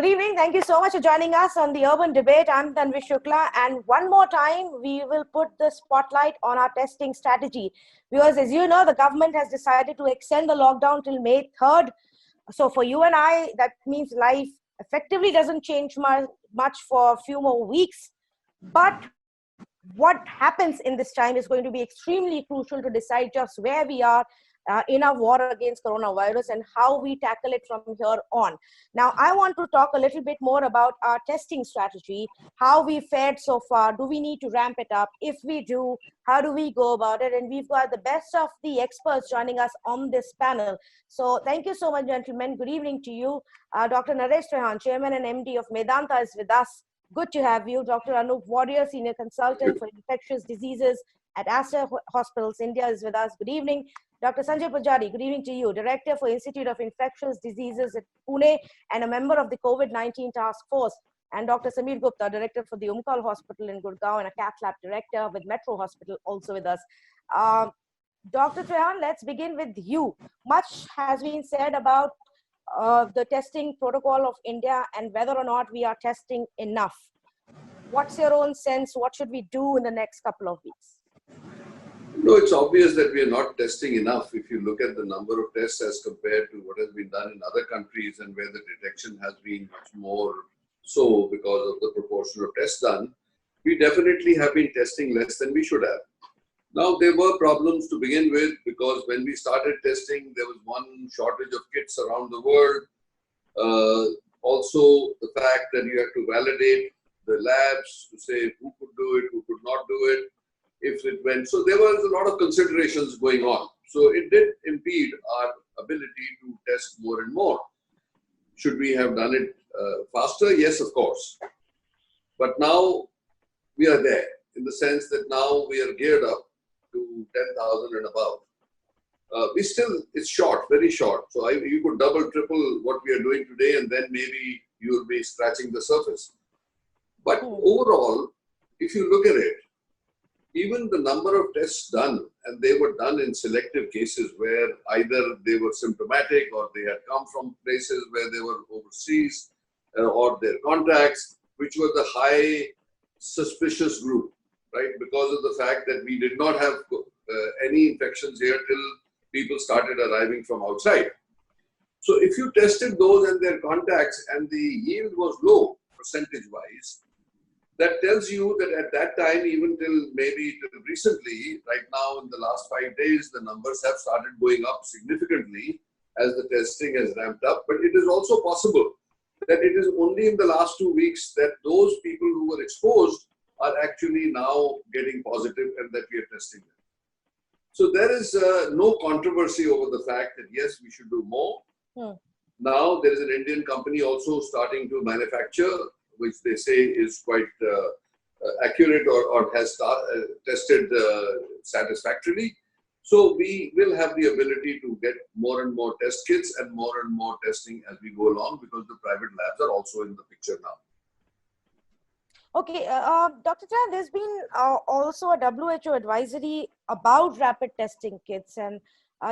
Good evening. Thank you so much for joining us on the Urban Debate. I'm Tanvi Shukla, and one more time, we will put the spotlight on our testing strategy. Because as you know, the government has decided to extend the lockdown till May 3rd. So for you and I, that means life effectively doesn't change much for a few more weeks. But what happens in this time is going to be extremely crucial to decide just where we are in our war against coronavirus and how we tackle it from here on. Now, I want to talk a little bit more about our testing strategy, how we fared so far. Do we need to ramp it up? If we do, how do we go about it? And we've got the best of the experts joining us on this panel. So thank you so much, gentlemen. Good evening to you. Dr. Naresh Trehan, Chairman and MD of Medanta, is with us. Good to have you. Dr. Anup Warrior, Senior Consultant for Infectious Diseases at Aster Hospitals, India, is with us. Good evening. Dr. Sanjay Pujari, good evening to you. Director for Institute of Infectious Diseases at Pune and a member of the COVID-19 Task Force. And Dr. Samir Gupta, Director for the Umkal Hospital in Gurgaon and a cath lab director with Metro Hospital, also with us. Dr. Trehan, let's begin with you. Much has been said about the testing protocol of India and whether or not we are testing enough. What's your own sense? What should we do in the next couple of weeks? No, it's obvious that we are not testing enough. If you look at the number of tests as compared to what has been done in other countries and where the detection has been much more so because of the proportion of tests done, we definitely have been testing less than we should have. Now, there were problems to begin with because when we started testing, there was one shortage of kits around the world. Also, the fact that you have to validate the labs to say who could do it, who could not do it, if it went. So there was a lot of considerations going on. So it did impede our ability to test more and more. Should we have done it faster? Yes, of course. But now we are there in the sense that now we are geared up to 10,000 and above. It's short, very short. So you could double, triple what we are doing today and then maybe you will be scratching the surface. But overall, if you look at it, even the number of tests done, and they were done in selective cases where either they were symptomatic or they had come from places where they were overseas or their contacts, which were the high suspicious group, right? Because of the fact that we did not have any infections here till people started arriving from outside. So if you tested those and their contacts and the yield was low percentage-wise, that tells you that at that time, even till maybe till recently, right now in the last 5 days, the numbers have started going up significantly as the testing has ramped up. But it is also possible that it is only in the last 2 weeks that those people who were exposed are actually now getting positive and that we are testing them. So there is no controversy over the fact that yes, we should do more. Now there is an Indian company also starting to manufacture, which they say is quite accurate or has tested satisfactorily. So we will have the ability to get more and more test kits and more testing as we go along because the private labs are also in the picture now. Okay, Dr. Chan, there's been also a WHO advisory about rapid testing kits. And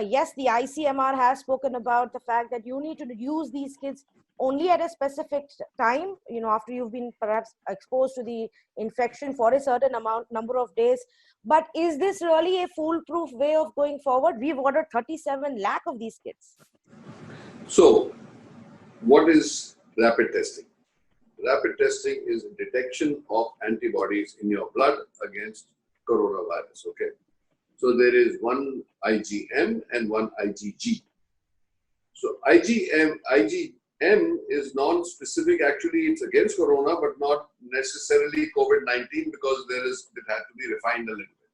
yes, the ICMR has spoken about the fact that you need to use these kits only at a specific time, after you've been perhaps exposed to the infection for a certain number of days. But is this really a foolproof way of going forward? We've ordered 37 lakh of these kits. So, what is rapid testing? Rapid testing is detection of antibodies in your blood against coronavirus, okay? So there is one IgM and one IgG. So IgM is non-specific. Actually, it's against corona, but not necessarily COVID-19 because it had to be refined a little bit.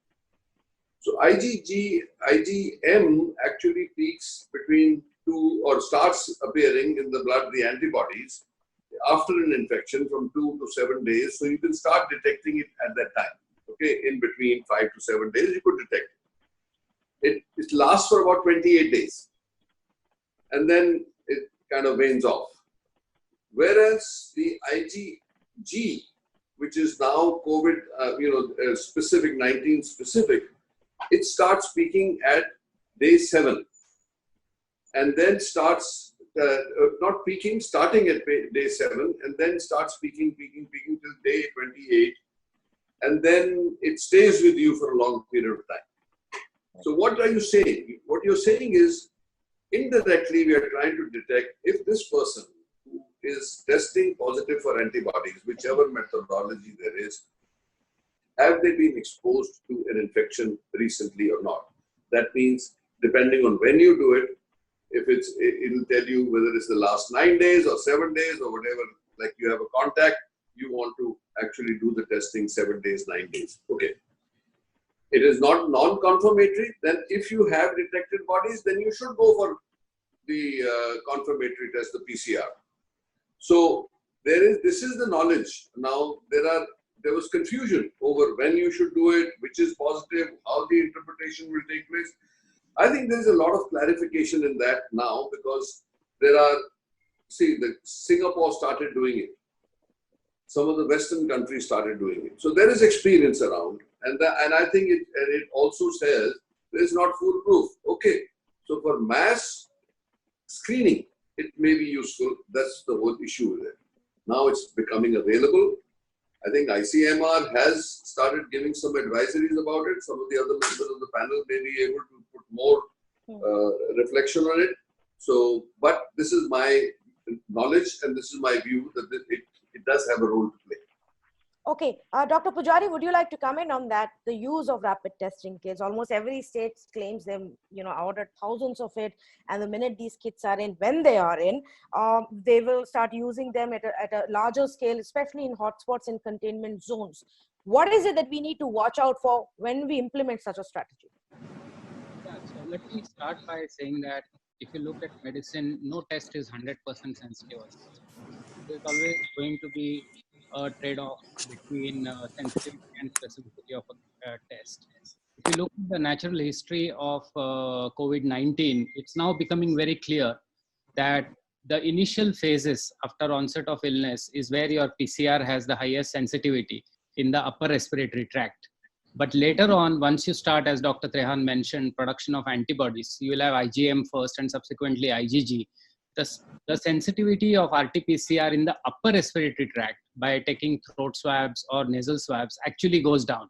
So IgM actually peaks between 2 or starts appearing in the blood, the antibodies, after an infection from 2 to 7 days. So you can start detecting it at that time. Okay, in between 5 to 7 days, you could detect it. It lasts for about 28 days. And then it kind of wanes off. Whereas the IgG, which is now COVID, specific, 19 specific, it starts peaking at day 7 and then starts not peaking, starting at day 7, and then starts peaking till day 28, and then it stays with you for a long period of time. So what are you saying? What you're saying is, indirectly, we are trying to detect if this person who is testing positive for antibodies, whichever methodology there is, have they been exposed to an infection recently or not? That means, depending on when you do it, it'll tell you whether it's the last 9 days or 7 days or whatever. Like you have a contact, you want to actually do the testing 7 days, 9 days. Okay. It is not non-confirmatory. Then if you have detected bodies, then you should go for the confirmatory test, the PCR. So this is the knowledge. Now there was confusion over when you should do it, which is positive, how the interpretation will take place. I think there is a lot of clarification in that now, because Singapore started doing it. Some of the Western countries started doing it. So there is experience around, and I think it also says it is not foolproof. Okay, so for mass screening, it may be useful. That's the whole issue with it. Now it's becoming available. I think ICMR has started giving some advisories about it. Some of the other members of the panel may be able to put more reflection on it. So, but this is my knowledge and this is my view that it does have a role to play. Okay, Dr. Pujari, would you like to comment on that? The use of rapid testing kits. Almost every state claims them, ordered thousands of it, and the minute these kits are in, when they are in, they will start using them at a larger scale, especially in hotspots and containment zones. What is it that we need to watch out for when we implement such a strategy? Yeah, so let me start by saying that if you look at medicine, no test is 100% sensitive. There's always going to be a trade-off between sensitivity and specificity of a test. If you look at the natural history of COVID-19, it's now becoming very clear that the initial phases after onset of illness is where your PCR has the highest sensitivity in the upper respiratory tract. But later on, once you start, as Dr. Trehan mentioned, production of antibodies, you will have IgM first and subsequently IgG. The sensitivity of RT-PCR in the upper respiratory tract by taking throat swabs or nasal swabs actually goes down.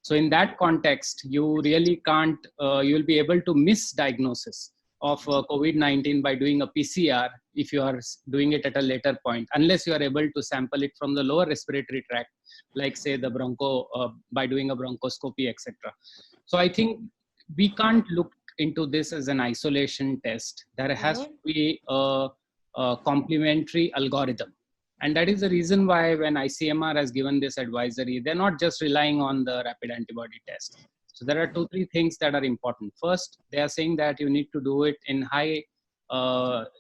So in that context, you really can't, you will be able to miss diagnosis of COVID-19 by doing a PCR if you are doing it at a later point, unless you are able to sample it from the lower respiratory tract, like say the by doing a bronchoscopy, etc. So I think we can't look into this as an isolation test. There has to be a complementary algorithm. And that is the reason why when ICMR has given this advisory, they're not just relying on the rapid antibody test. So there are 2-3 things that are important. First, they are saying that you need to do it in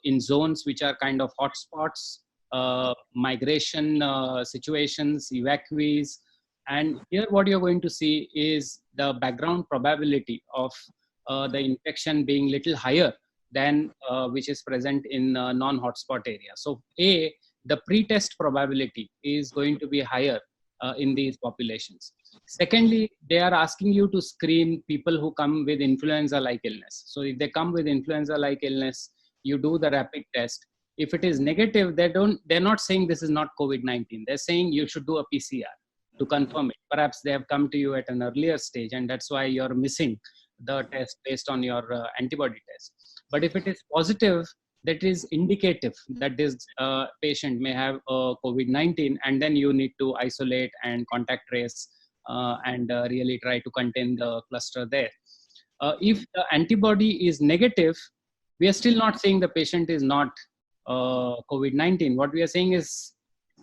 in zones which are kind of hotspots, migration situations, evacuees. And here what you're going to see is the background probability of the infection being little higher than which is present in non-hotspot area. So the pre-test probability is going to be higher in these populations. Secondly, they are asking you to screen people who come with influenza-like illness. So if they come with influenza-like illness, you do the rapid test. If it is negative, they're not saying this is not COVID-19. They're saying you should do a PCR to confirm it. Perhaps they have come to you at an earlier stage, and that's why you're missing the test based on your antibody test. But if it is positive, that is indicative that this patient may have COVID-19, and then you need to isolate and contact trace and really try to contain the cluster there. If the antibody is negative, we are still not saying the patient is not COVID-19. What we are saying is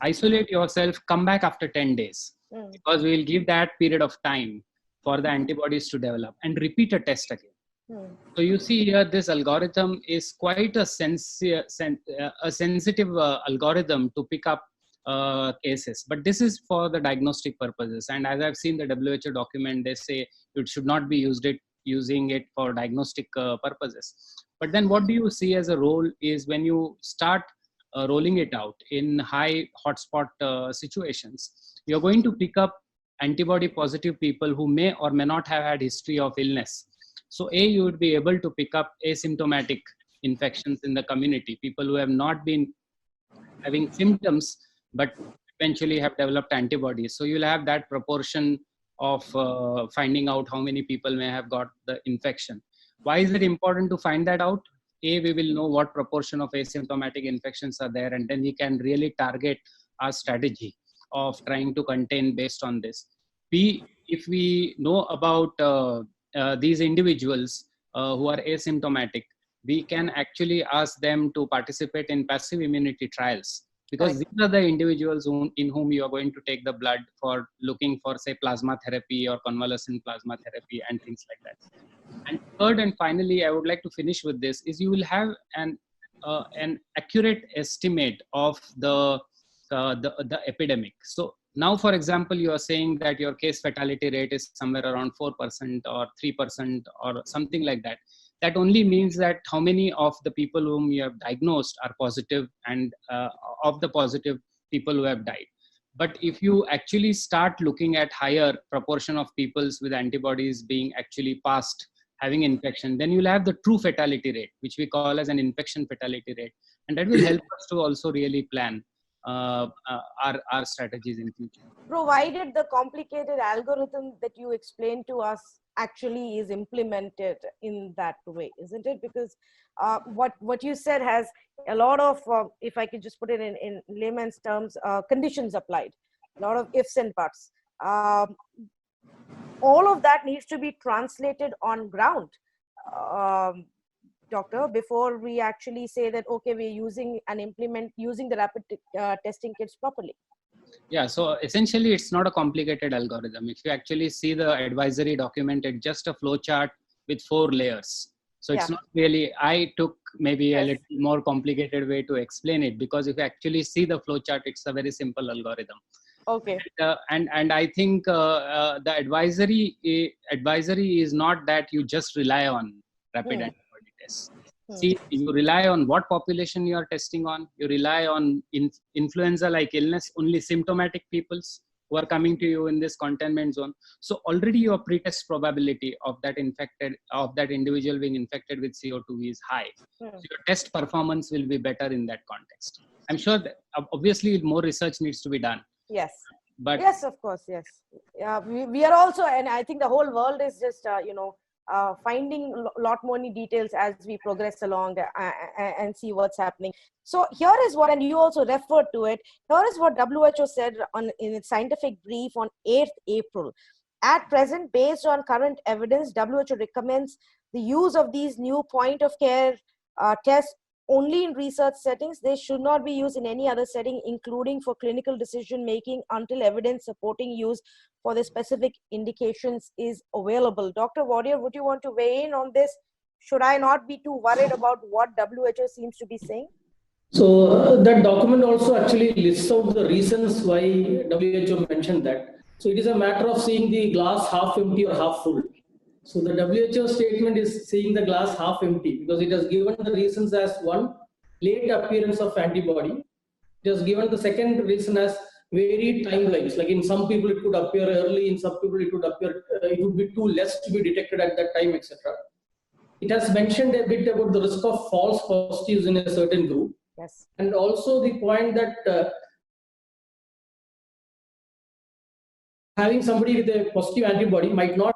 isolate yourself, come back after 10 days, because we will give that period of time for the antibodies to develop and repeat a test again. So you see here, this algorithm is quite a sensitive algorithm to pick up cases, but this is for the diagnostic purposes. And as I've seen the WHO document, they say it should not be using it for diagnostic purposes. But then what do you see as a role is when you start rolling it out in high hotspot situations, you're going to pick up antibody positive people who may or may not have had history of illness. So you would be able to pick up asymptomatic infections in the community, people who have not been having symptoms, but eventually have developed antibodies. So you'll have that proportion of finding out how many people may have got the infection. Why is it important to find that out? A, we will know what proportion of asymptomatic infections are there, and then we can really target our strategy of trying to contain based on this. B, if we know about these individuals who are asymptomatic, we can actually ask them to participate in passive immunity trials, because these are the individuals in whom you are going to take the blood for looking for, say, plasma therapy or convalescent plasma therapy and things like that. And third and finally, I would like to finish with this, is you will have an accurate estimate of the epidemic. So now, for example, you are saying that your case fatality rate is somewhere around 4% or 3% or something like that. That only means that how many of the people whom you have diagnosed are positive, and of the positive people who have died. But if you actually start looking at higher proportion of peoples with antibodies being actually past having infection, then you'll have the true fatality rate, which we call as an infection fatality rate. And that will help us to also really plan our strategies in future. Provided the complicated algorithm that you explained to us actually is implemented in that way, isn't it? Because what you said has a lot of, if I could just put it in layman's terms, conditions applied, a lot of ifs and buts. All of that needs to be translated on ground, doctor, before we actually say that, okay, we're using and using the rapid testing kits properly. Yeah, so essentially it's not a complicated algorithm. If you actually see the advisory document, it's just a flow chart with 4 layers. So it's not really, I took maybe a little more complicated way to explain it, because if you actually see the flow chart, it's a very simple algorithm. Okay. And I think the advisory is not that you just rely on rapid antibody tests. See, you rely on what population you are testing on. You rely on influenza-like illness, only symptomatic peoples who are coming to you in this containment zone. So already your pretest probability of that individual being infected with CO2 is high. So your test performance will be better in that context. I'm sure that obviously more research needs to be done. Yes. But yes, of course. Yes. Yeah, we are also, and I think the whole world is just, finding a lot more details as we progress along and see what's happening. So here is what, and you also referred to it, here is what WHO said in its scientific brief on 8th April. At present, based on current evidence, WHO recommends the use of these new point of care tests only in research settings. They should not be used in any other setting, including for clinical decision making, until evidence supporting use for the specific indications is available. Dr. Warrier, would you want to weigh in on this? Should I not be too worried about what WHO seems to be saying? So that document also actually lists out the reasons why WHO mentioned that. So it is a matter of seeing the glass half empty or half full. So the WHO statement is seeing the glass half empty, because it has given the reasons as one, late appearance of antibody. It has given the second reason as varied timelines. Like in some people it could appear early, in some people it would appear, it would be too less to be detected at that time, etc. It has mentioned a bit about the risk of false positives in a certain group. Yes. And also the point that having somebody with a positive antibody might not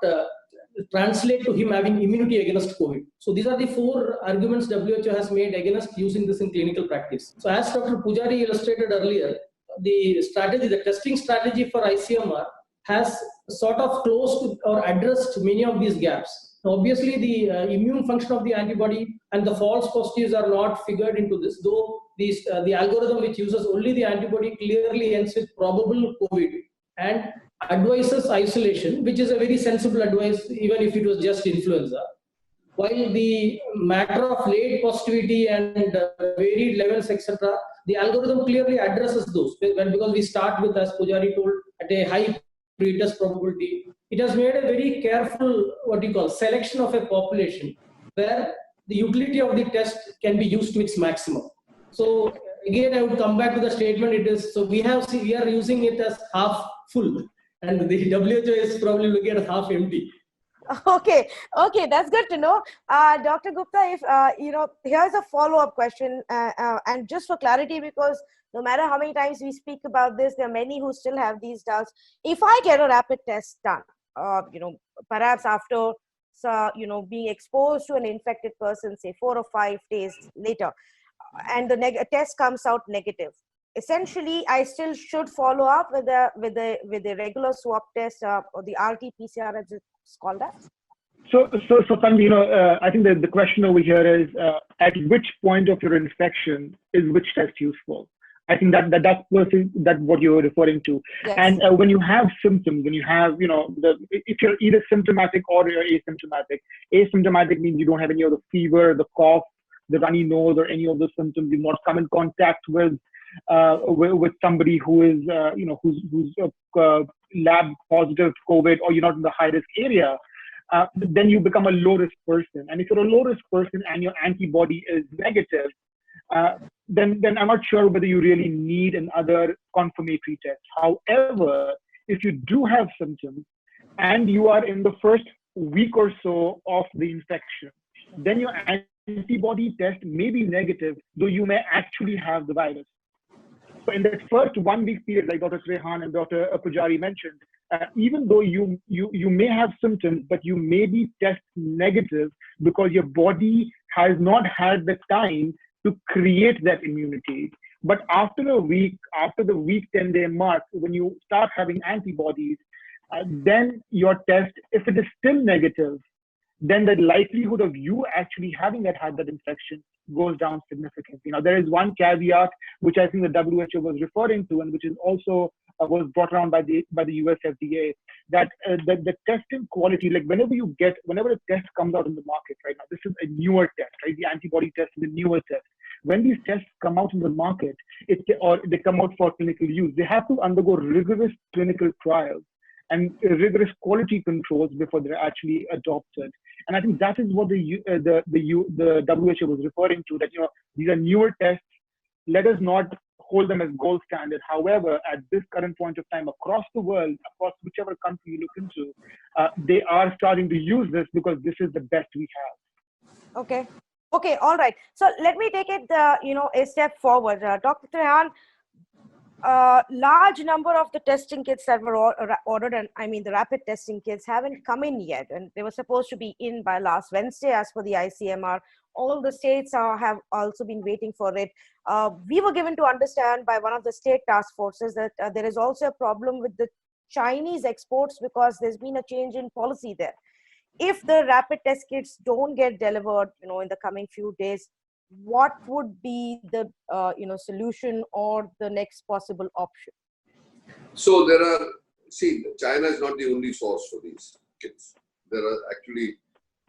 translate to him having immunity against COVID. So these are the 4 arguments WHO has made against using this in clinical practice. So as Dr. Pujari illustrated earlier, the testing strategy for ICMR has sort of closed or addressed many of these gaps. Now, obviously, the immune function of the antibody and the false positives are not figured into this, though the algorithm which uses only the antibody clearly ends with probable COVID and advises isolation, which is a very sensible advice, even if it was just influenza. While the matter of late positivity and varied levels, etc., the algorithm clearly addresses those, because we start with, as Pujari told, at a high pretest probability. It has made a very careful, selection of a population where the utility of the test can be used to its maximum. So again, I would come back to the statement. It is, so we are using it as half full, and the WHO is probably looking at half empty. Okay, okay, that's good to know. Dr. Gupta, if here's a follow-up question, and just for clarity, because no matter how many times we speak about this, there are many who still have these doubts. If I get a rapid test done, perhaps after, being exposed to an infected person, say 4 or 5 days later, and the test comes out negative, essentially I still should follow up with the regular swab test, or the RT-PCR as it's called as. So Tanvi, I think that the question over here is, at which point of your infection is which test useful? I think that's what you're referring to. Yes. And when you have symptoms, when you have, if you're either symptomatic or you're asymptomatic means you don't have any of the fever, the cough, the runny nose, or any of the symptoms. You've not come in contact with somebody who is, who's lab positive COVID, or you're not in the high risk area. Then you become a low risk person. And if you're a low risk person and your antibody is negative, then I'm not sure whether you really need another confirmatory test. However, if you do have symptoms and you are in the first week or so of the infection, then your antibody test may be negative, though you may actually have the virus. So in that first 1 week period, like Dr. Trehan and Dr. Pujari mentioned, even though you may have symptoms, but you may be test negative because your body has not had the time to create that immunity. But after the week 10-day mark, when you start having antibodies, then your test, if it is still negative, then the likelihood of you actually having had that infection goes down significantly. Now, there is one caveat which I think the WHO was referring to, and which is also was brought around by the US FDA, that the testing quality, like whenever a test comes out in the market right now, this is a newer test, right? The antibody test is a newer test. When these tests come out in the market, or they come out for clinical use, they have to undergo rigorous clinical trials and rigorous quality controls before they're actually adopted. And I think that is what the WHO was referring to, that these are newer tests. Let us not hold them as gold standard. However, at this current point of time, across the world, across whichever country you look into, they are starting to use this because this is the best we have. Okay, all right. So let me take it, a step forward. Dr. Trehan, large number of the testing kits that were ordered, and I mean the rapid testing kits, haven't come in yet, and they were supposed to be in by last Wednesday as per the ICMR. All the states have also been waiting for it. We were given to understand by one of the state task forces that there is also a problem with the Chinese exports because there's been a change in policy there. If the rapid test kits don't get delivered, in the coming few days, what would be the solution or the next possible option? So China is not the only source for these kits. There are actually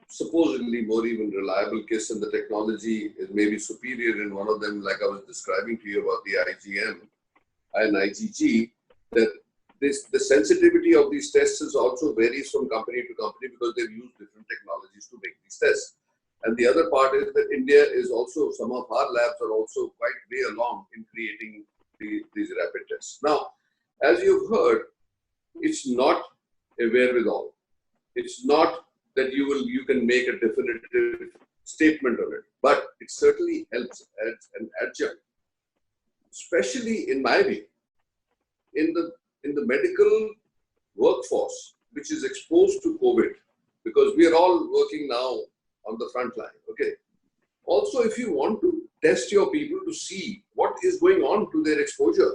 supposedly more even reliable kits, and the technology is maybe superior in one of them, like I was describing to you about the IgM and IgG, that the sensitivity of these tests also varies from company to company because they've used different technologies to make these tests. And the other part is that India is also, some of our labs are also quite way along in creating these rapid tests. Now, as you've heard, it's not a wherewithal. It's not that you can make a definitive statement on it, but it certainly helps as an adjunct, especially in my view, in the medical workforce, which is exposed to COVID, because we are all working now on the front line, okay? Also, if you want to test your people to see what is going on to their exposure,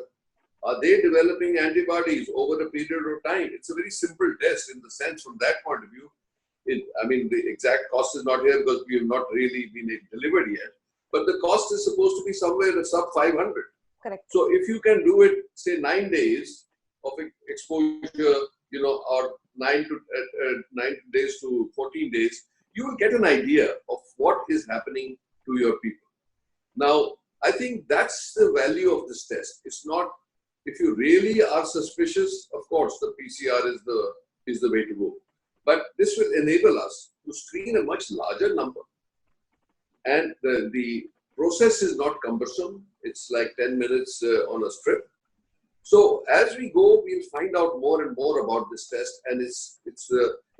are they developing antibodies over a period of time? It's a very simple test in the sense, from that point of view. The exact cost is not here because we have not really been delivered yet, but the cost is supposed to be somewhere sub 500. Correct. So if you can do it, say 9 days of exposure, or 9 days to 14 days, you will get an idea of what is happening to your people. Now, I think that's the value of this test. It's not, if you really are suspicious, of course, the PCR is the way to go. But this will enable us to screen a much larger number. And the process is not cumbersome. It's like 10 minutes on a strip. So as we go, we'll find out more and more about this test and its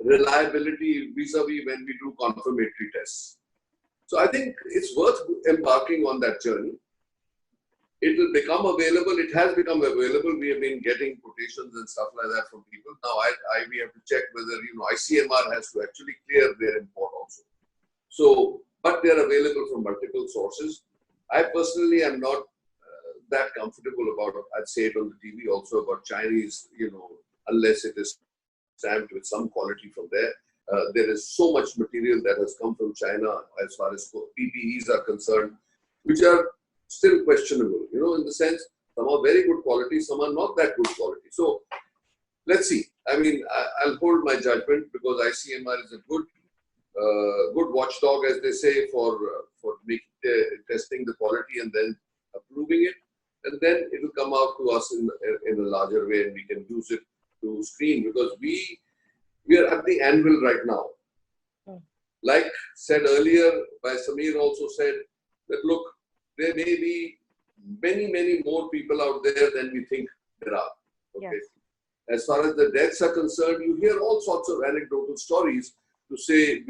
reliability vis-a-vis when we do confirmatory tests. So I think it's worth embarking on that journey. It will become available. It has become available. We have been getting quotations and stuff like that from people. Now we have to check whether, ICMR has to actually clear their import also. So, but they are available from multiple sources. I personally am not that comfortable about, I'd say it on the TV also, about Chinese, unless it is stamped with some quality from there. There is so much material that has come from China as far as PPEs are concerned, which are still questionable, in the sense, some are very good quality, some are not that good quality. So let's see. I mean, I'll hold my judgment because ICMR is a good watchdog, as they say, for testing the quality and then approving it. And then it will come out to us in a larger way and we can use it to screen, because we are at the anvil right now. Like said earlier by Samir also said that, look, there may be many, many more people out there than we think there are. Okay? Yes. As far as the deaths are concerned, you hear all sorts of anecdotal stories to say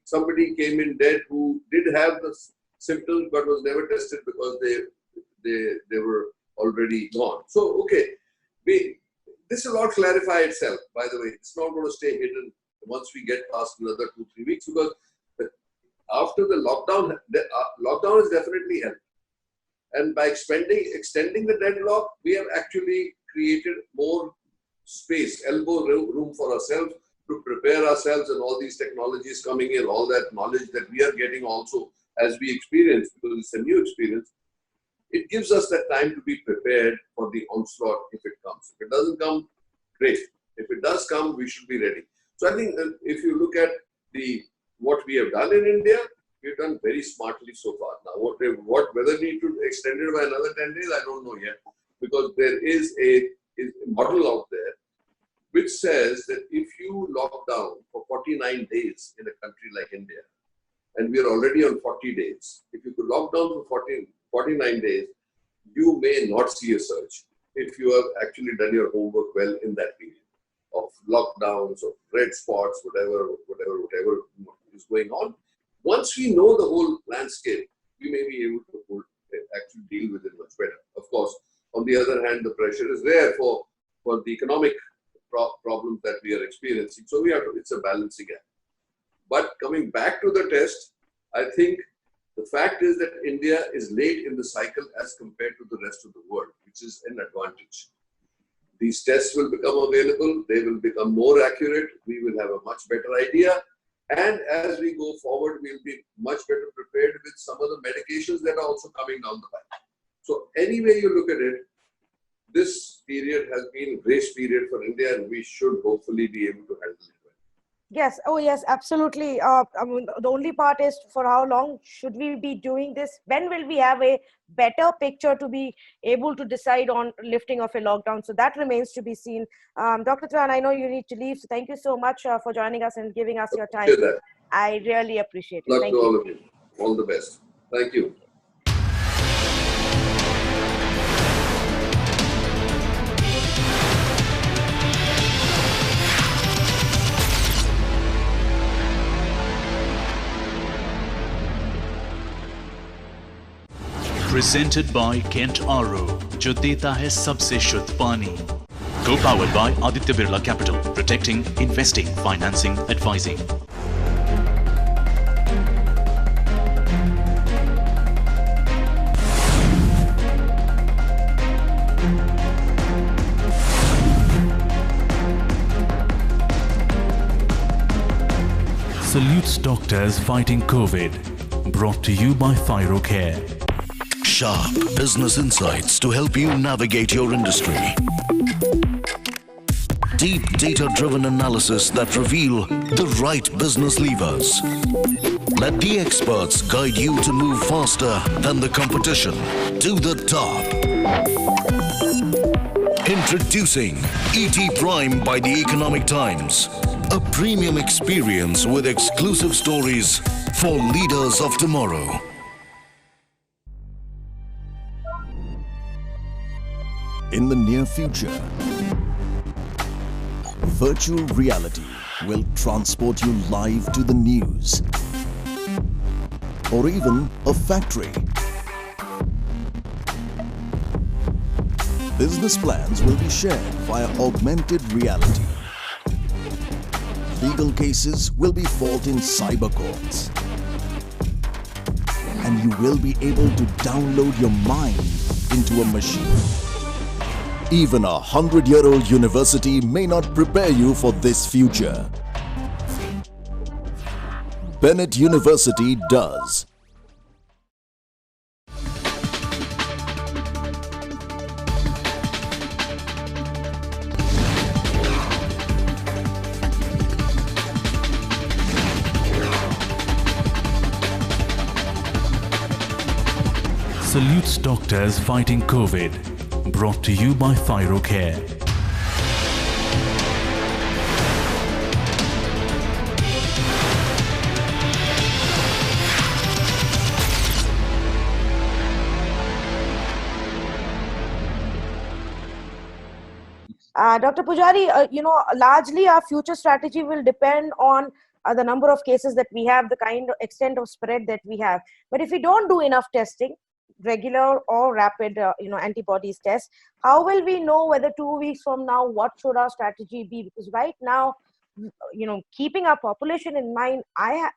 somebody came in dead who did have the symptoms but was never tested because they were already gone. So, okay, this will all clarify itself, by the way. It's not going to stay hidden once we get past another 2-3 weeks, because after the lockdown has definitely helped. And by extending the deadlock, we have actually created more space, elbow room for ourselves to prepare ourselves, and all these technologies coming in, all that knowledge that we are getting also as we experience, because it's a new experience. It gives us that time to be prepared for the onslaught if it comes. If it doesn't come, great. If it does come, we should be ready. So I think if you look at what we have done in India, we've done very smartly so far. Now, whether we need to extend it by another 10 days, I don't know yet, because there is a model out there which says that if you lock down for 49 days in a country like India, and we are already on 40 days, if you could lock down for 49 days, you may not see a surge if you have actually done your homework well in that period of lockdowns, of red spots, whatever is going on. Once we know the whole landscape, we may be able to actually deal with it much better. Of course, on the other hand, the pressure is there for the economic problems that we are experiencing. So it's a balancing act. But coming back to the test, I think the fact is that India is late in the cycle as compared to the rest of the world, which is an advantage. These tests will become available. They will become more accurate. We will have a much better idea. And as we go forward, we'll be much better prepared with some of the medications that are also coming down the pipe. So any way you look at it, this period has been a grace period for India, and we should hopefully be able to handle it well. Yes. Oh, yes, absolutely. The only part is, for how long should we be doing this? When will we have a better picture to be able to decide on lifting of a lockdown? So that remains to be seen. Dr. Tran, I know you need to leave. So thank you so much for joining us and giving us your time. I really appreciate it. Thank you. All of you. All the best. Thank you. Presented by Kent RO, जो देता है सबसे शुद्ध पानी. Co-powered by Aditya Birla Capital, protecting, investing, financing, advising. Salutes doctors fighting COVID. Brought to you by Thyrocare. Sharp business insights to help you navigate your industry. Deep data-driven analysis that reveal the right business levers. Let the experts guide you to move faster than the competition to the top. Introducing ET Prime by the Economic Times. A premium experience with exclusive stories for leaders of tomorrow. In the near future, virtual reality will transport you live to the news or even a factory. Business plans will be shared via augmented reality. Legal cases will be fought in cyber courts. And you will be able to download your mind into a machine. Even a 100-year-old university may not prepare you for this future. Bennett University does. Salutes doctors fighting COVID. Brought to you by Thyrocare. Dr. Pujari, largely our future strategy will depend on the number of cases that we have, the kind of extent of spread that we have. But if we don't do enough testing, regular or rapid antibodies test, how will we know whether 2 weeks from now what should our strategy be? Because right now, keeping our population in mind, I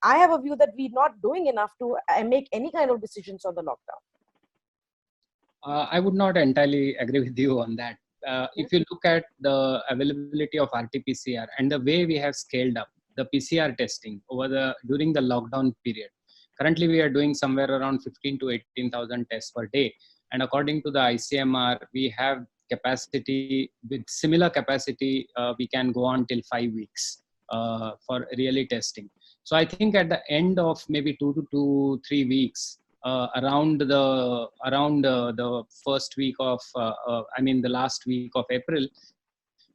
have a view that we're not doing enough to make any kind of decisions on the lockdown. I would not entirely agree with you on that. If you look at the availability of RT-PCR and the way we have scaled up the PCR testing during the lockdown period, currently we are doing somewhere around 15 to 18,000 tests per day. And according to the ICMR, we have capacity, with similar capacity, we can go on till 5 weeks for really testing. So I think at the end of maybe 2 to 3 weeks, around the first week of, the last week of April,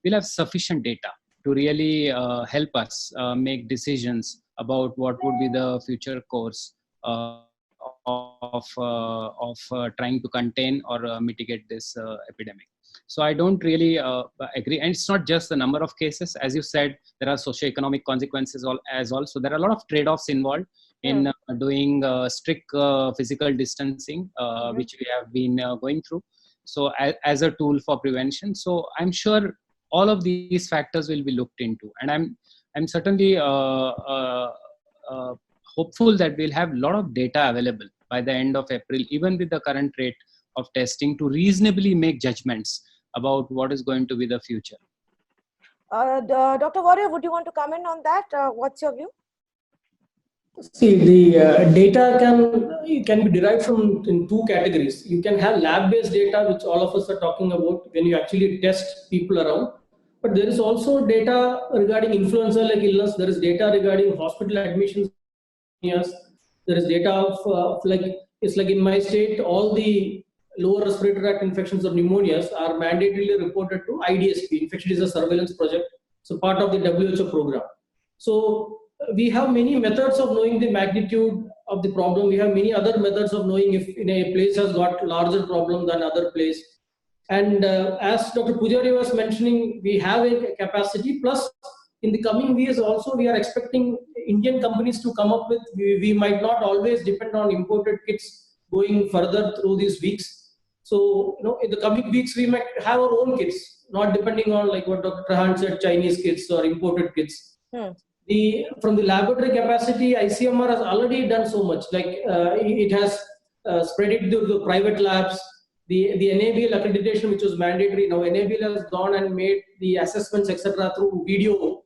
we'll have sufficient data to really help us make decisions about what would be the future course of trying to contain or mitigate this epidemic. So I don't really agree. And it's not just the number of cases. As you said, there are socioeconomic consequences as well. So there are a lot of trade-offs involved in doing strict physical distancing, which we have been going through. So as a tool for prevention. So I'm sure all of these factors will be looked into. And I'm certainly hopeful that we'll have a lot of data available by the end of April, even with the current rate of testing, to reasonably make judgments about what is going to be the future. Dr. Warrior, would you want to comment on that? What's your view? See, the data can be derived in two categories. You can have lab-based data, which all of us are talking about when you actually test people around. But there is also data regarding influenza-like illness. There is data regarding hospital admissions. There is data of it's like in my state, all the lower respiratory tract infections or pneumonias are mandatorily reported to IDSP, Infectious Disease Surveillance Project. So part of the WHO program. So we have many methods of knowing the magnitude of the problem. We have many other methods of knowing if in a place has got larger problem than other place. And as Dr. Pujari was mentioning, we have a capacity. Plus, in the coming years also, we are expecting Indian companies to come up with, we might not always depend on imported kits going further through these weeks. So, in the coming weeks, we might have our own kits, not depending on like what Dr. Trahan said, Chinese kits or imported kits. From the laboratory capacity, ICMR has already done so much. Like it has spread it to the private labs. The NABL accreditation, which was mandatory, now NABL has gone and made the assessments, etc., through video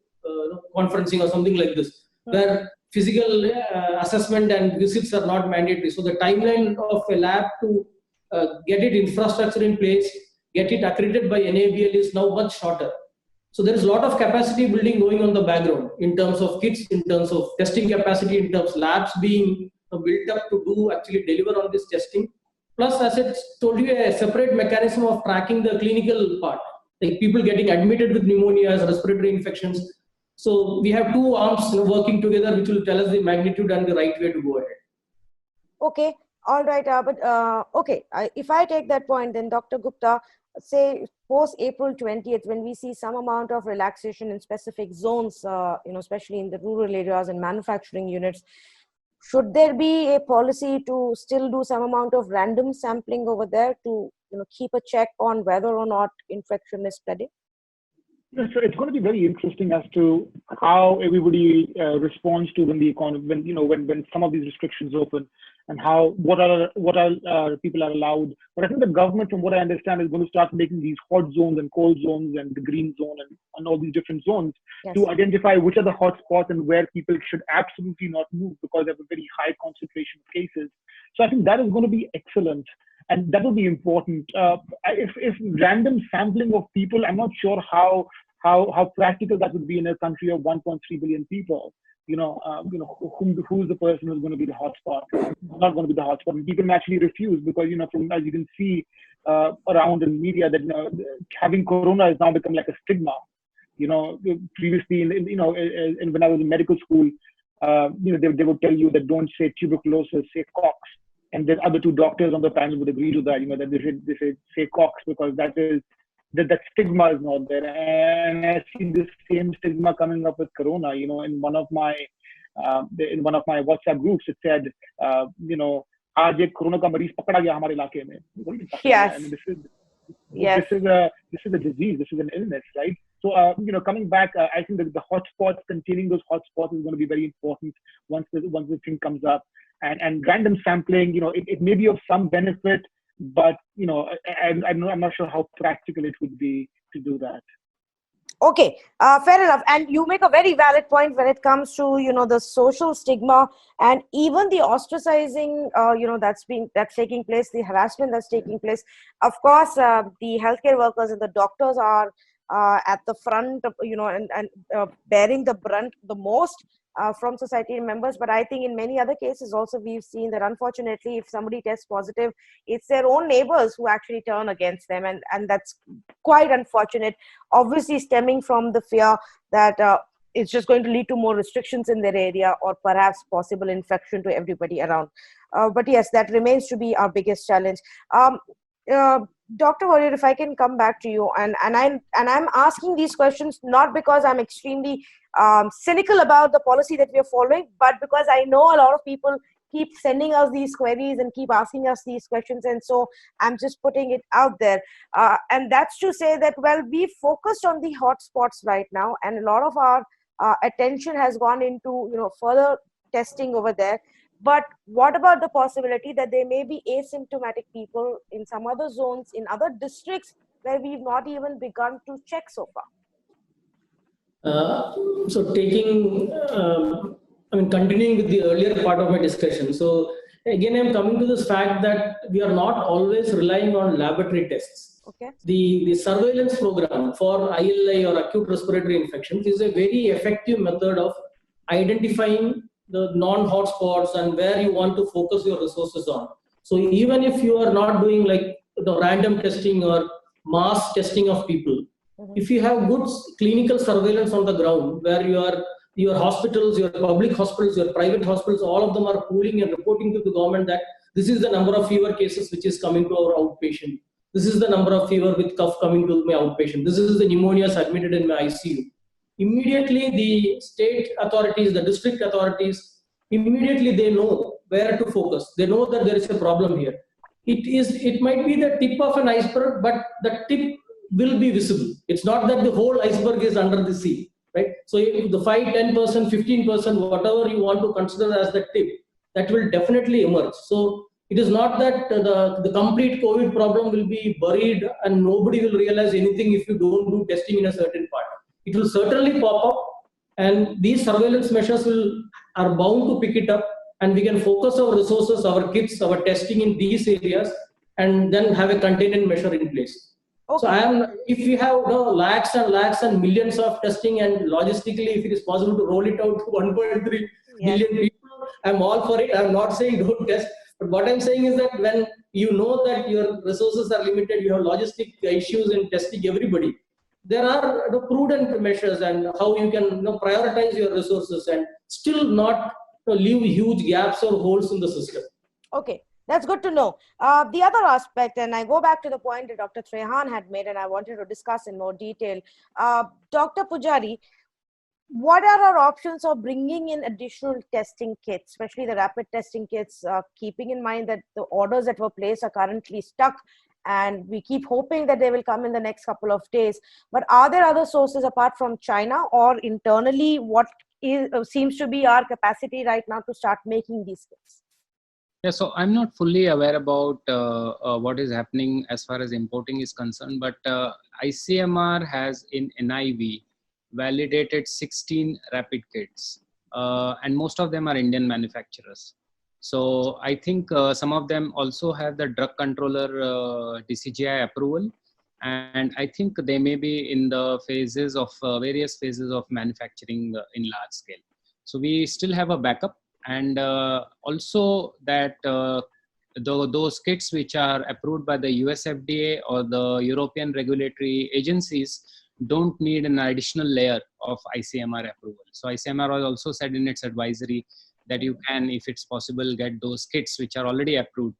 conferencing or something like this, where physical assessment and visits are not mandatory. So the timeline of a lab to get it infrastructure in place, get it accredited by NABL is now much shorter. So there is a lot of capacity building going on the background in terms of kits, in terms of testing capacity, in terms of labs being built up to actually deliver on this testing. Plus, as I told you, a separate mechanism of tracking the clinical part, like people getting admitted with pneumonias, respiratory infections. So we have two arms working together, which will tell us the magnitude and the right way to go ahead. Okay, all right. If I take that point, then Dr. Gupta, say post April 20th, when we see some amount of relaxation in specific zones, especially in the rural areas and manufacturing units, should there be a policy to still do some amount of random sampling over there to keep a check on whether or not infection is spreading? Yes, so it's going to be very interesting as to how everybody responds to when the economy, when some of these restrictions open, and what people are allowed. But I think the government, from what I understand, is going to start making these hot zones and cold zones and the green zone and all these different zones to identify which are the hot spots and where people should absolutely not move because they have a very high concentration of cases. So I think that is going to be excellent. And that will be important. If random sampling of people, I'm not sure how practical that would be in a country of 1.3 billion people. Who's the person who's going to be the hotspot? Not going to be the hotspot. And people naturally refuse because as you can see around in media that having corona has now become like a stigma. Previously, when I was in medical school, they would tell you that don't say tuberculosis, say Cox. And the other two doctors on the panel would agree to that, that they say Cox because that stigma is not there. And I see this same stigma coming up with corona. In one of my WhatsApp groups, it said, "Aaj ek corona ka mareez pakda gaya hamare ilake mein." Yes. This is a disease. This is an illness, right? So, coming back, I think that the hotspots, containing those hotspots is going to be very important once the thing comes up. And random sampling, it may be of some benefit, but I'm not sure how practical it would be to do that. Okay, fair enough. And you make a very valid point when it comes to the social stigma and even the ostracizing that's taking place, the harassment that's taking place. Of course, the healthcare workers and the doctors are at the front, and bearing the brunt the most. From society members, but I think in many other cases also we've seen that unfortunately if somebody tests positive, it's their own neighbors who actually turn against them, and that's quite unfortunate, obviously stemming from the fear that it's just going to lead to more restrictions in their area or perhaps possible infection to everybody around. But yes, that remains to be our biggest challenge. Dr. Warrier, if I can come back to you, and I'm asking these questions not because I'm extremely cynical about the policy that we are following, but because I know a lot of people keep sending us these queries and keep asking us these questions, and so I'm just putting it out there. And that's to say that, well, we focused on the hotspots right now, and a lot of our attention has gone into further testing over there. But what about the possibility that there may be asymptomatic people in some other zones, in other districts where we've not even begun to check so far? So continuing with the earlier part of my discussion. So again, I'm coming to this fact that we are not always relying on laboratory tests. Okay. The surveillance program for ILI or acute respiratory infections is a very effective method of identifying the non-hotspots and where you want to focus your resources on. So even if you are not doing like the random testing or mass testing of people, if you have good clinical surveillance on the ground where your hospitals, your public hospitals, your private hospitals, all of them are pooling and reporting to the government that this is the number of fever cases which is coming to our outpatient. This is the number of fever with cough coming to my outpatient. This is the pneumonias admitted in my ICU. Immediately the state authorities, the district authorities, immediately they know where to focus. They know that there is a problem here. It might be the tip of an iceberg, but the tip will be visible. It's not that the whole iceberg is under the sea, right? So if the 5, 10%, 15%, whatever you want to consider as the tip, that will definitely emerge. So it is not that the complete COVID problem will be buried and nobody will realize anything if you don't do testing in a certain part. It will certainly pop up, and these surveillance measures are bound to pick it up, and we can focus our resources, our kits, our testing in these areas, and then have a containment measure in place. Okay. So if we have lakhs and lakhs and millions of testing, and logistically, if it is possible to roll it out to 1.3 million people, I'm all for it. I'm not saying don't test, but what I'm saying is that when you know that your resources are limited, you have logistic issues in testing everybody, there are prudent measures and how you can prioritize your resources and still not leave huge gaps or holes in the system. Okay. That's good to know. The other aspect, and I go back to the point that Dr. Trehan had made, and I wanted to discuss in more detail. Dr. Pujari, what are our options of bringing in additional testing kits, especially the rapid testing kits, keeping in mind that the orders that were placed are currently stuck, and we keep hoping that they will come in the next couple of days. But are there other sources apart from China, or internally, what seems to be our capacity right now to start making these kits? Yeah, so I'm not fully aware about what is happening as far as importing is concerned, but ICMR has in NIV validated 16 rapid kits, and most of them are Indian manufacturers. So I think some of them also have the drug controller DCGI approval, and I think they may be in the phases of various phases of manufacturing in large scale. So we still have a backup, and also that those kits which are approved by the US FDA or the European regulatory agencies don't need an additional layer of ICMR approval. So ICMR has also said in its advisory that you can, if it's possible, get those kits which are already approved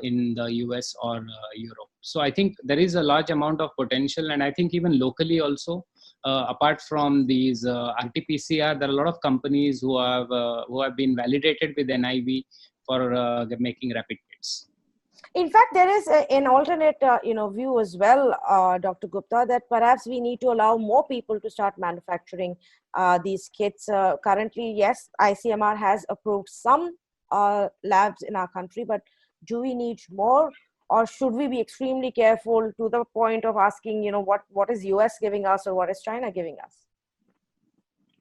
in the US or Europe. So I think there is a large amount of potential, and I think even locally also, apart from these RT-PCR, there are a lot of companies who have been validated with NIV for making rapid kits. In fact, there is an alternate, view as well, Dr. Gupta, that perhaps we need to allow more people to start manufacturing these kits. Currently, yes, ICMR has approved some labs in our country, but do we need more, or should we be extremely careful to the point of asking, what is US giving us or what is China giving us?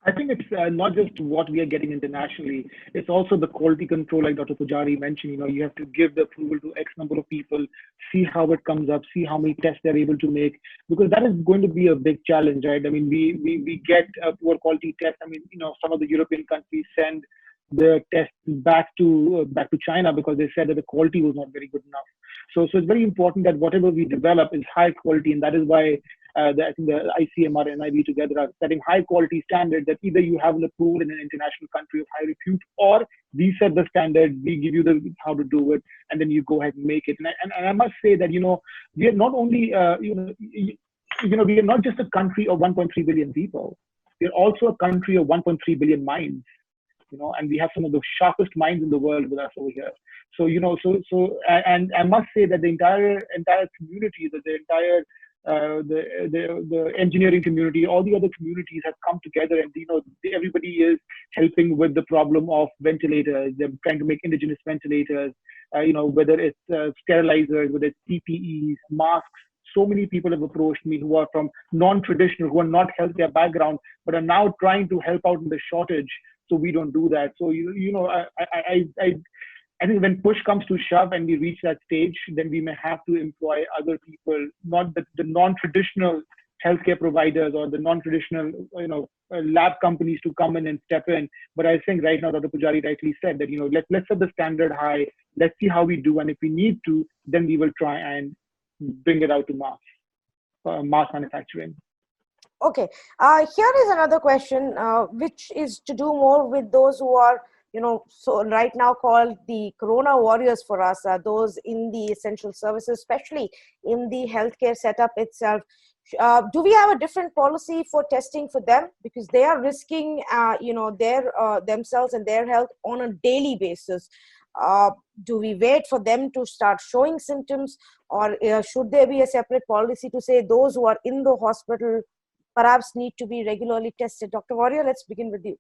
I think it's not just what we are getting internationally, it's also the quality control, like Dr. Pujari mentioned. You have to give the approval to X number of people, see how it comes up, see how many tests they're able to make, because that is going to be a big challenge, right? I mean, we get poor quality tests. I mean, some of the European countries send the tests back to China because they said that the quality was not very good enough. So it's very important that whatever we develop is high quality, and that is why I think the ICMR and NIV together are setting high quality standards that either you have an approval in an international country of high repute, or we set the standard, we give you the how to do it, and then you go ahead and make it. And I must say that we are not only we are not just a country of 1.3 billion people. We are also a country of 1.3 billion minds. And we have some of the sharpest minds in the world with us over here. So and I must say that the entire community, that the entire the engineering community, all the other communities have come together, and everybody is helping with the problem of ventilators. They're trying to make indigenous ventilators, whether it's sterilizers, whether it's PPEs, masks. So many people have approached me who are from non-traditional, who are not healthcare background, but are now trying to help out in the shortage. So we don't do that. So I think when push comes to shove and we reach that stage, then we may have to employ other people, not the non-traditional healthcare providers or the non-traditional lab companies to come in and step in. But I think right now, Dr. Pujari rightly said that let's set the standard high. Let's see how we do, and if we need to, then we will try and bring it out to mass manufacturing. Okay, here is another question, which is to do more with those who are, so right now called the Corona warriors for us, those in the essential services, especially in the healthcare setup itself. Do we have a different policy for testing for them? Because they are risking, their themselves and their health on a daily basis. Do we wait for them to start showing symptoms, or should there be a separate policy to say those who are in the hospital perhaps need to be regularly tested? Dr. Warrior, let's begin with you.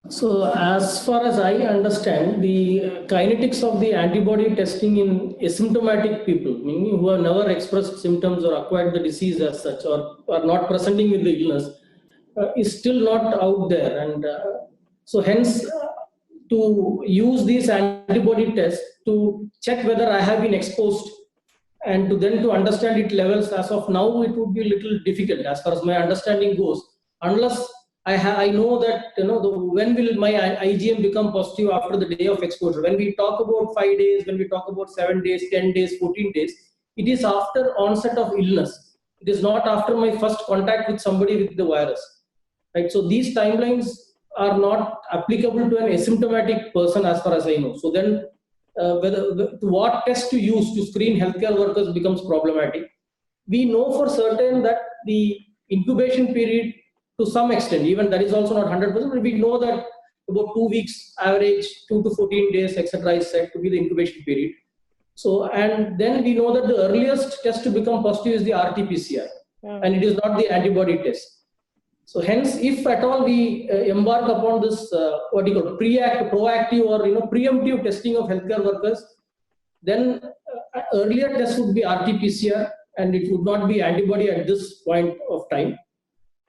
So as far as I understand, the kinetics of the antibody testing in asymptomatic people, meaning who have never expressed symptoms or acquired the disease as such, or are not presenting with the illness, is still not out there. And so hence, to use these antibody tests to check whether I have been exposed and to understand its levels as of now, it would be a little difficult as far as my understanding goes, unless I know that when will my IgM become positive after the day of exposure. When we talk about 5 days, when we talk about 7 days, 10 days, 14 days, it is after onset of illness. It is not after my first contact with somebody with the virus, right? So these timelines are not applicable to an asymptomatic person as far as I know. So then to what test to use to screen healthcare workers becomes problematic. We know for certain that the incubation period, to some extent, even that is also not 100%, but we know that about 2 weeks average, 2 to 14 days, etc., is said to be the incubation period. So, and then we know that the earliest test to become positive is the RT-PCR, and it is not the antibody test. So, hence, if at all we embark upon this what you call proactive or preemptive testing of healthcare workers, then earlier test would be RT-PCR, and it would not be antibody at this point of time.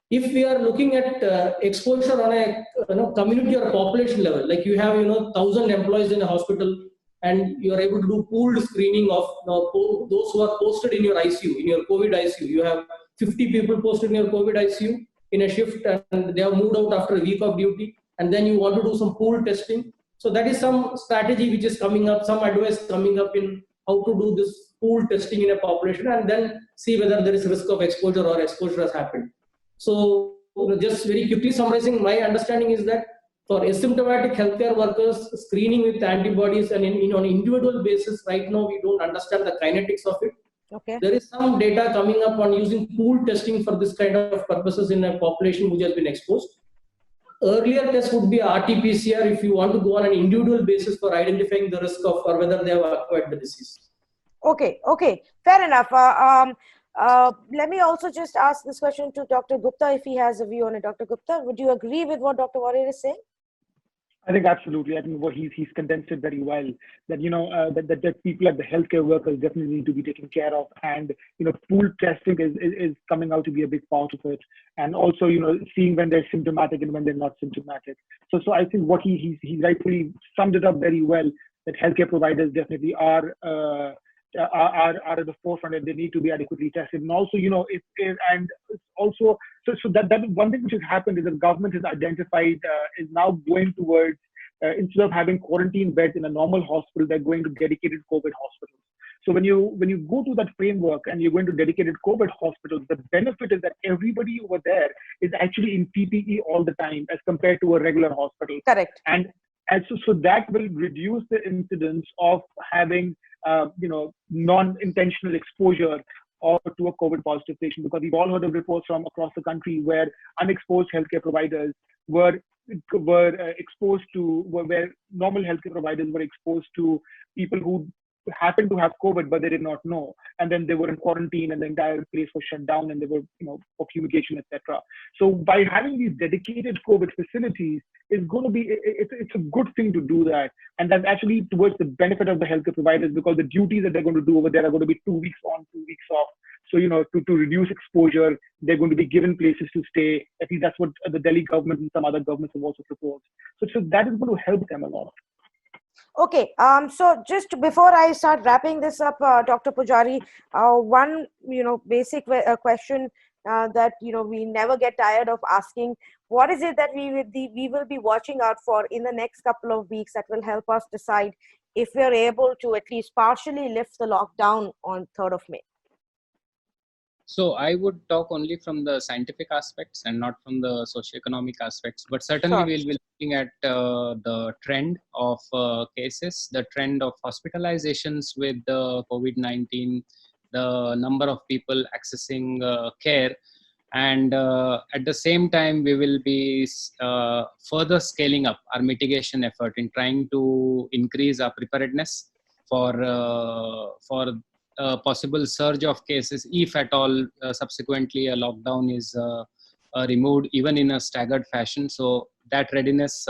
If we are looking at exposure on a community or population level, like you have 1,000 employees in a hospital, and you are able to do pooled screening of those who are posted in your ICU, in your COVID ICU. You have 50 people posted in your COVID ICU in a shift, and they have moved out after a week of duty, and then you want to do some pool testing. So that is some strategy which is coming up, some advice coming up in how to do this pool testing in a population, and then see whether there is risk of exposure or exposure has happened. So just very quickly summarizing, my understanding is that for asymptomatic healthcare workers, screening with antibodies and on an individual basis, right now we don't understand the kinetics of it. Okay. There is some data coming up on using pool testing for this kind of purposes in a population which has been exposed. Earlier test would be RT-PCR if you want to go on an individual basis for identifying the risk of or whether they have acquired the disease. Okay, fair enough. Let me also just ask this question to Dr. Gupta if he has a view on it. Dr. Gupta, would you agree with what Dr. Warrier is saying? I think absolutely. I think what he's condensed it very well. That that people like the healthcare workers definitely need to be taken care of, and pool testing is coming out to be a big part of it, and also seeing when they're symptomatic and when they're not symptomatic. So I think what he rightfully summed it up very well. That healthcare providers definitely are at the forefront, and they need to be adequately tested. And also, so that one thing which has happened is the government has identified is now going towards instead of having quarantine beds in a normal hospital, they're going to dedicated COVID hospitals. So when you go to that framework and you're going to dedicated COVID hospitals, the benefit is that everybody over there is actually in PPE all the time as compared to a regular hospital. Correct. And so that will reduce the incidence of having non-intentional exposure or to a COVID positive patient, because we've all heard of reports from across the country where unexposed healthcare providers were exposed to, where normal healthcare providers were exposed to people who happened to have COVID, but they did not know. And then they were in quarantine and the entire place was shut down and they were, for fumigation, etc. So by having these dedicated COVID facilities, it's going to be, it's a good thing to do that. And that's actually towards the benefit of the healthcare providers, because the duties that they're going to do over there are going to be 2 weeks on, 2 weeks off. So, to reduce exposure, they're going to be given places to stay. I think that's what the Delhi government and some other governments have also proposed. So that is going to help them a lot. Okay, so just before I start wrapping this up, Dr. Pujari, one basic question that we never get tired of asking: what is it that we will be watching out for in the next couple of weeks that will help us decide if we are able to at least partially lift the lockdown on 3rd of May? So I would talk only from the scientific aspects and not from the socioeconomic aspects, but certainly Sure. we'll be looking at the trend of cases, the trend of hospitalizations with the COVID-19, the number of people accessing care, and at the same time we will be further scaling up our mitigation effort in trying to increase our preparedness for a possible surge of cases, if at all subsequently a lockdown is removed, even in a staggered fashion. So that readiness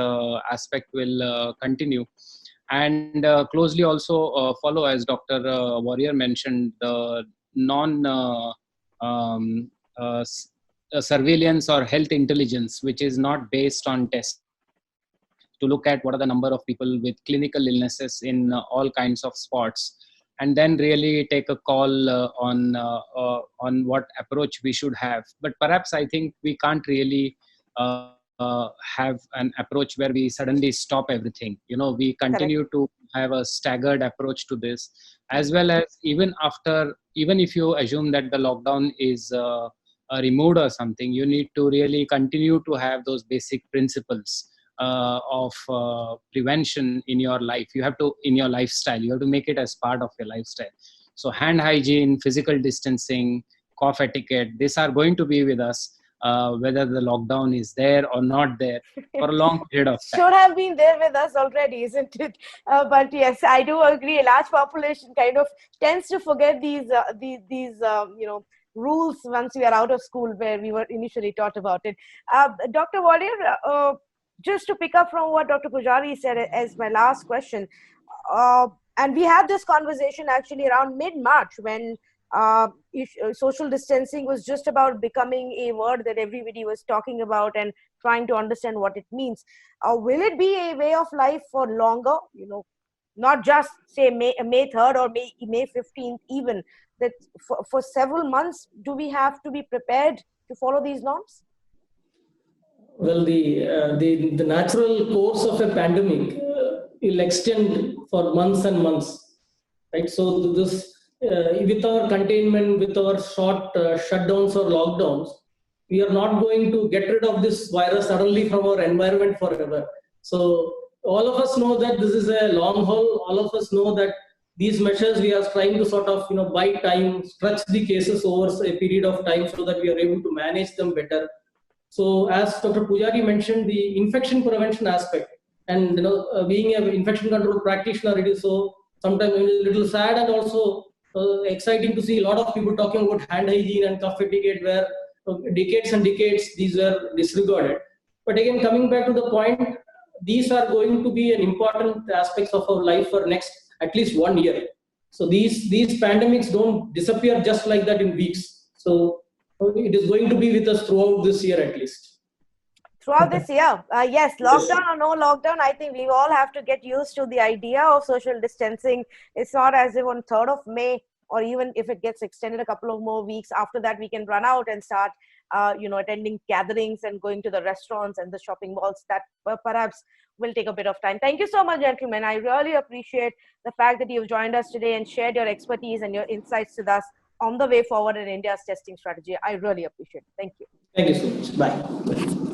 aspect will continue, and closely also follow, as Dr. Warrier mentioned, the surveillance or health intelligence, which is not based on tests, to look at what are the number of people with clinical illnesses in all kinds of spots, and then really take a call on what approach we should have. But perhaps I think we can't really have an approach where we suddenly stop everything. We continue to have a staggered approach to this, as well as even if you assume that the lockdown is removed or something, you need to really continue to have those basic principles of prevention in your life. You have to, in your lifestyle, you have to make it as part of your lifestyle. So hand hygiene, physical distancing, cough etiquette, these are going to be with us, whether the lockdown is there or not there for a long period of time. Should have been there with us already, isn't it? But yes, I do agree. A large population kind of tends to forget these rules once we are out of school, where we were initially taught about it. Dr. Wadir, just to pick up from what Dr. Pujari said as my last question, and we had this conversation actually around mid-March when social distancing was just about becoming a word that everybody was talking about and trying to understand what it means. Will it be a way of life for longer, not just say May 3rd or May 15th even, that for several months, do we have to be prepared to follow these norms? Well, the natural course of a pandemic will extend for months and months, right? So this with our containment, with our short shutdowns or lockdowns, we are not going to get rid of this virus suddenly from our environment forever. So all of us know that this is a long haul. All of us know that these measures, we are trying to sort of, buy time, stretch the cases over a period of time so that we are able to manage them better. So as Dr. Pujari mentioned, the infection prevention aspect, and being an infection control practitioner, it is so sometimes a little sad and also exciting to see a lot of people talking about hand hygiene and cough etiquette, where decades and decades these were disregarded. But again, coming back to the point, these are going to be an important aspects of our life for next at least 1 year. So these pandemics don't disappear just like that in weeks. So it is going to be with us throughout this year at least. Throughout this year, yes, lockdown or no lockdown, I think we all have to get used to the idea of social distancing. It's not as if on 3rd of May, or even if it gets extended a couple of more weeks after that, we can run out and start, attending gatherings and going to the restaurants and the shopping malls. That perhaps will take a bit of time. Thank you so much, gentlemen. I really appreciate the fact that you've joined us today and shared your expertise and your insights with us on the way forward in India's testing strategy. I really appreciate it. Thank you. Thank you so much. Bye.